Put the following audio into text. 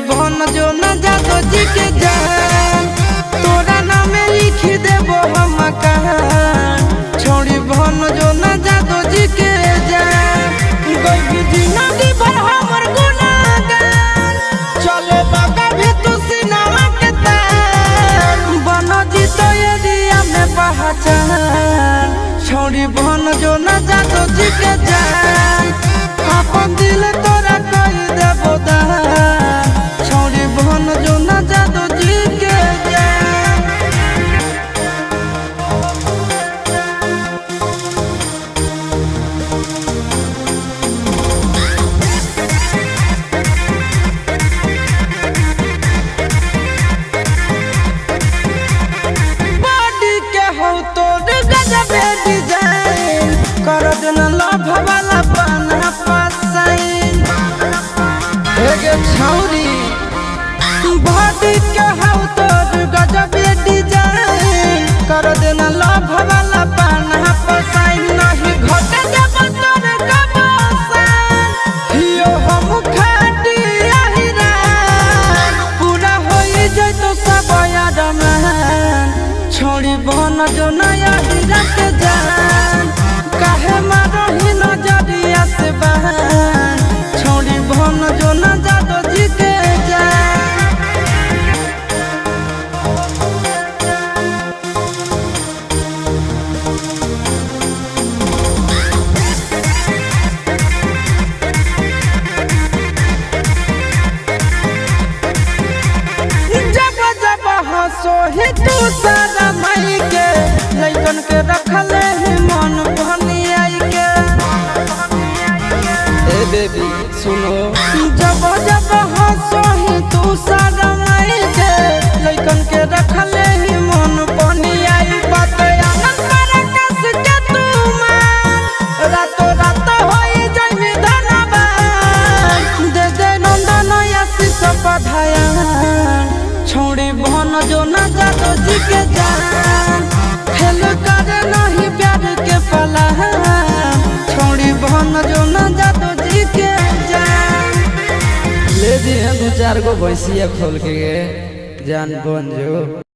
बहन जो न जादो जी के जान तोरा नाम लिख देबो हम कहां छोड़ी बहन जो न जादो जी के जान कोई भी जिंदगी भर हमर गुनाहगार चले बागा भी तू सिनेमा के तान बनो जी तो एरिया में पहचान छोड़ी बहन जो न जादो जी के जान अपन दिल तोरा कह देबो दान छोड़ी बहन जो न जादो जी के जान बॉडी के हो तोर गजब डिजाइन कर देना लव वाला बना पसाइन एगे छौरी बॉडी के हो तोर गजब डिजाइन कर देना लव वाला बना पसाइन नहीं घटे देब तोर कबसान हियो हम खाटी आहिरा पूरा होई जइतो सब याद में छोड़ी बहन जो नया हीरा के जान काहे मारही नजरिया से बहन छोड़ी बहन जो न जादो जी के जान जब जब हंसो ही तू सारा मई के लइकन के रखले ही मन भनियाई के ए बेबी सुनो जब जब हंसो ही तू सारा मई के लइकन के रखले ही मन भनियाई बात आनंद पर कस के तू मान रातो रात होई जइमी धनबान दे दे नंदन आशीष बधाया छोड़ी बहन जो न जादो जी के जान खेल करे नहीं प्यार के पला छोड़ी बहन जो न जादो जी के जान ले दी 2-4 गो भैंसिया खोल के जान बन जो।